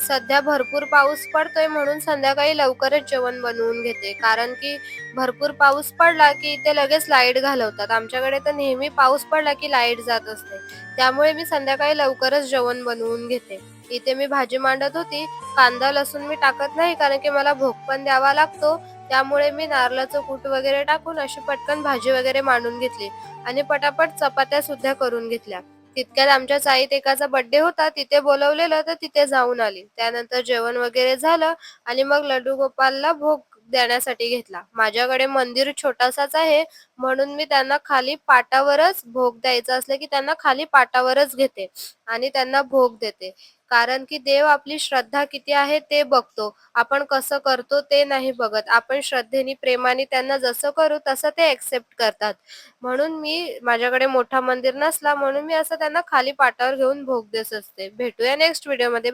सध्या भरपूर पाऊस पडतोय म्हणून संध्याकाळी लवकरच जेवण बनवून घेते. कारण की भरपूर पाऊस पडला की इथे लगेच लाईट घालवतात. आमच्याकडे तर नेहमी पाऊस पडला की लाईट जात असते. त्यामुळे मी संध्याकाळी लवकरच जेवण बनवून घेते. इथे मी भाजी मांडत होती. कांदा, लसूण मी टाकत नाही कारण की मला भोग पण द्यावा लागतो. त्यामुळे मी नारळाचं कूट वगैरे टाकून अशी पटकन भाजी वगैरे मांडून घेतली आणि पटापट चपात्या सुद्धा करून घेतल्या. तितक्यात आमच्या चाळीत एकाचा बर्थडे होता. तिथे बोलावलेलं तर तिथे जाऊन आली. त्यानंतर जेवण वगैरे झालं आणि मग लड्डू गोपालला भोग देण्यासाठी घेतला. माझ्याकडे मंदिर छोटासाच आहे म्हणून मी त्यांना खाली पाटावरच भोग द्यायचा असलं की त्यांना खाली पाटावरच घेते आणि त्यांना भोग देते. कारण की देव आपली श्रद्धा किती आहे ते बघतो. आपण कसं करतो ते नाही बघत. आपण श्रद्धेने, प्रेमाने त्यांना जसं करू तसं ते एक्सेप्ट करतात. म्हणून मी माझ्याकडे मोठा मंदिर नसला म्हणून मी असं त्यांना खाली पाटावर घेऊन भोग देत असते. भेटूया नेक्स्ट व्हिडिओमध्ये.